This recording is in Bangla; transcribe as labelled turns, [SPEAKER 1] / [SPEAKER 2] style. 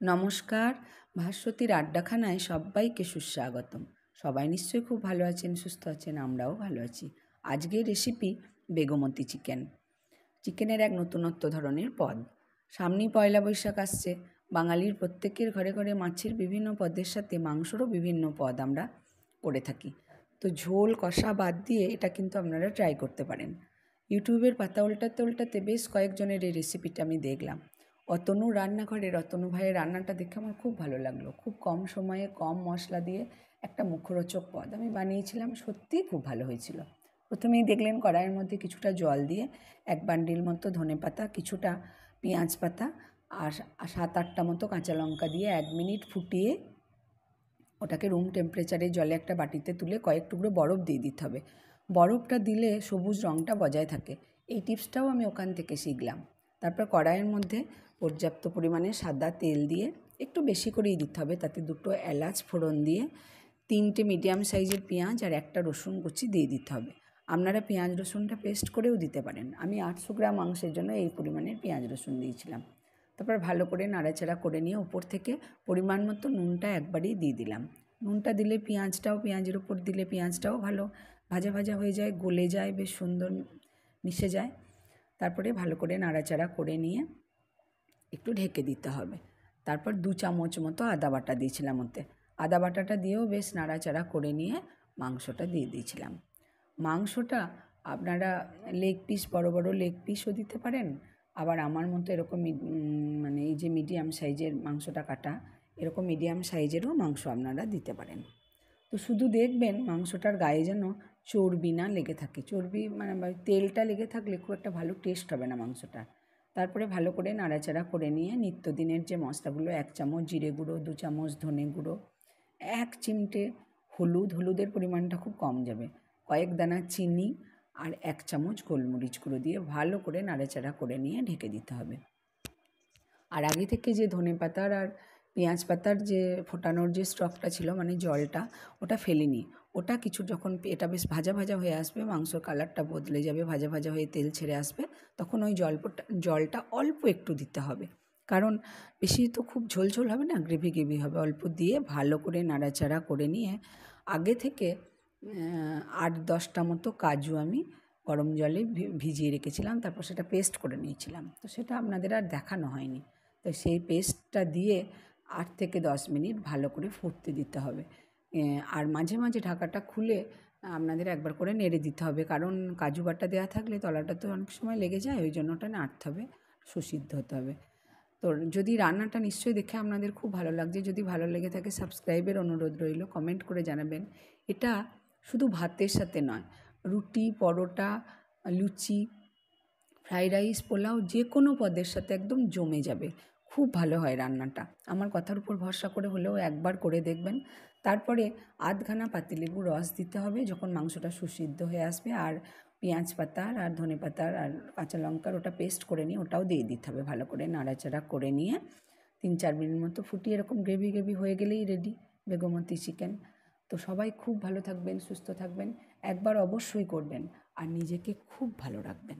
[SPEAKER 1] নমস্কার, ভাস্বতীর আড্ডাখানায় সবাইকে সুস্বাগতম। সবাই নিশ্চয়ই খুব ভালো আছেন, সুস্থ আছেন, আমরাও ভালো আছি। আজকের রেসিপি বেগমতি চিকেন। চিকেনের এক নতুনত্ব ধরনের পদ। সামনেই পয়লা বৈশাখ আসছে। বাঙালির প্রত্যেকের ঘরে ঘরে মাছের বিভিন্ন পদের সাথে মাংসরও বিভিন্ন পদ আমরা করে থাকি। তো ঝোল কষা বাদ দিয়ে এটা কিন্তু আপনারা ট্রাই করতে পারেন। ইউটিউবের পাতা উল্টাতে উল্টাতে বেশ কয়েকজনের এই রেসিপিটা আমি দেখলাম। অতনু রান্নাঘরে অতনু ভাইয়ের রান্নাটা দেখে আমার খুব ভালো লাগলো। খুব কম সময়ে কম মশলা দিয়ে একটা মুখরোচক পদ আমি বানিয়েছিলাম, সত্যিই খুব ভালো হয়েছিল। প্রথমেই দেখলেন কড়াইয়ের মধ্যে কিছুটা জল দিয়ে 1 বান্ডিল মতো ধনেপাতা, কিছুটা পেঁয়াজ পাতা আর 7-8টা মতো কাঁচা লঙ্কা দিয়ে 1 মিনিট ফুটিয়ে ওটাকে রুম টেম্পারেচারে জলে একটা বাটিতে তুলে কয়েক টুকরো বরফ দিয়ে দিতে হবে। বরফটা দিলে সবুজ রঙটা বজায় থাকে। এই টিপসটাও আমি ওখান থেকে শিখলাম। তারপর কড়াইয়ের মধ্যে পর্যাপ্ত পরিমাণে সাদা তেল দিয়ে একটু বেশি করেই দিতে হবে, তাতে 2টো এলাচ ফোড়ন দিয়ে 3টে মিডিয়াম সাইজের পেঁয়াজ আর 1টা রসুন কুচি দিয়ে দিতে হবে। আপনারা পেঁয়াজ রসুনটা পেস্ট করেও দিতে পারেন। আমি 800 গ্রাম মাংসের জন্য এই পরিমাণের পেঁয়াজ রসুন দিয়েছিলাম। তারপর ভালো করে নাড়াচাড়া করে নিয়ে উপর থেকে পরিমাণ মতো নুনটা একবারেই দিয়ে দিলাম। নুনটা দিলে পেঁয়াজের উপর দিলে পেঁয়াজটাও ভালো ভাজা ভাজা হয়ে যায়, গলে যায়, বেশ সুন্দর মিশে যায়। তারপরে ভালো করে নাড়াচাড়া করে নিয়ে একটু ঢেকে দিতে হবে। তারপর 2 চামচ মতো আদা বাটা দিয়েছিলাম ওতে। আদা বাটাটা দিয়েও বেশ নাড়াচাড়া করে নিয়ে মাংসটা দিয়ে দিয়েছিলাম। মাংসটা আপনারা লেগ পিস, বড় বড় লেগ পিসও দিতে পারেন। আবার আমার মতো এরকম মানে এই যে মিডিয়াম সাইজের মাংসটা কাটা, এরকম মিডিয়াম সাইজেরও মাংস আপনারা দিতে পারেন। তো শুধু দেখবেন মাংসটার গায়ে যেন চর্বি না লেগে থাকে। চর্বি মানে তেলটা লেগে থাকলে খুব একটা ভালো টেস্ট হবে না মাংসটা। তারপরে ভালো করে নাড়াচাড়া করে নিয়ে নিত্যদিনের যে মশলাগুলো, 1 চামচ জিরে গুঁড়ো, 2 চামচ ধনে গুঁড়ো, 1 চিমটে হলুদের পরিমাণটা খুব কম যাবে, কয়েক দানা চিনি আর 1 চামচ গোলমরিচ গুঁড়ো দিয়ে ভালো করে নাড়াচাড়া করে নিয়ে ঢেকে দিতে হবে। আর আগে থেকে যে ধনেপাতার আর পেঁয়াজ পাতার যে ফোটানোর যে স্টকটা ছিল, মানে জলটা, ওটা ফেলিনি। ওটা কিছু যখন এটা বেশ ভাজা ভাজা হয়ে আসবে, মাংসর কালারটা বদলে যাবে, ভাজা ভাজা হয়ে তেল ছেড়ে আসবে, তখন ওই জলটা অল্প একটু দিতে হবে। কারণ বেশি তো খুব ঝোল হবে না, গ্রেভি হবে। অল্প দিয়ে ভালো করে নাড়াচাড়া করে নিয়ে আগে থেকে 8-10টা মতো কাজু আমি গরম জলে ভিজিয়ে রেখেছিলাম, তারপর সেটা পেস্ট করে নিয়েছিলাম। তো সেটা আপনাদের আর দেখানো হয়নি। তো সেই পেস্টটা দিয়ে 8 থেকে 10 মিনিট ভালো করে ফুটতে দিতে হবে। আর মাঝে মাঝে ঢাকাটা খুলে আপনাদের একবার করে নেড়ে দিতে হবে, কারণ কাজু বাটা দেওয়া থাকলে তলাটা তো অনেক সময় লেগে যায়, ওই জন্য ওটা নাড়তে হবে, সুসিদ্ধ হতে হবে। তো যদি রান্নাটা নিশ্চয়ই দেখে আপনাদের খুব ভালো লাগছে, যদি ভালো লেগে থাকে সাবস্ক্রাইবের অনুরোধ রইল, কমেন্ট করে জানাবেন। এটা শুধু ভাতের সাথে নয়, রুটি, পরোটা, লুচি, ফ্রাইড রাইস, পোলাও, যে কোনো পদের সাথে একদম জমে যাবে। খুব ভালো হয় রান্নাটা। আমার কথার উপর ভরসা করে হলেও একবার করে দেখবেন। তারপরে আধখানা পাতিলেবুর রস দিতে হবে যখন মাংসটা সুসিদ্ধ হয়ে আসবে, আর পেঁয়াজ পাতার আর ধনে পাতার আর কাঁচা লঙ্কার ওটা পেস্ট করে নিয়ে ওটাও দিয়ে দিতে হবে। ভালো করে নাড়াচাড়া করে নিয়ে 3-4 মিনিট মতো ফুটিয়ে এরকম গ্রেভি হয়ে গেলেই রেডি বেগমতি চিকেন। তো সবাই খুব ভালো থাকবেন, সুস্থ থাকবেন, একবার অবশ্যই করবেন আর নিজেকে খুব ভালো রাখবেন।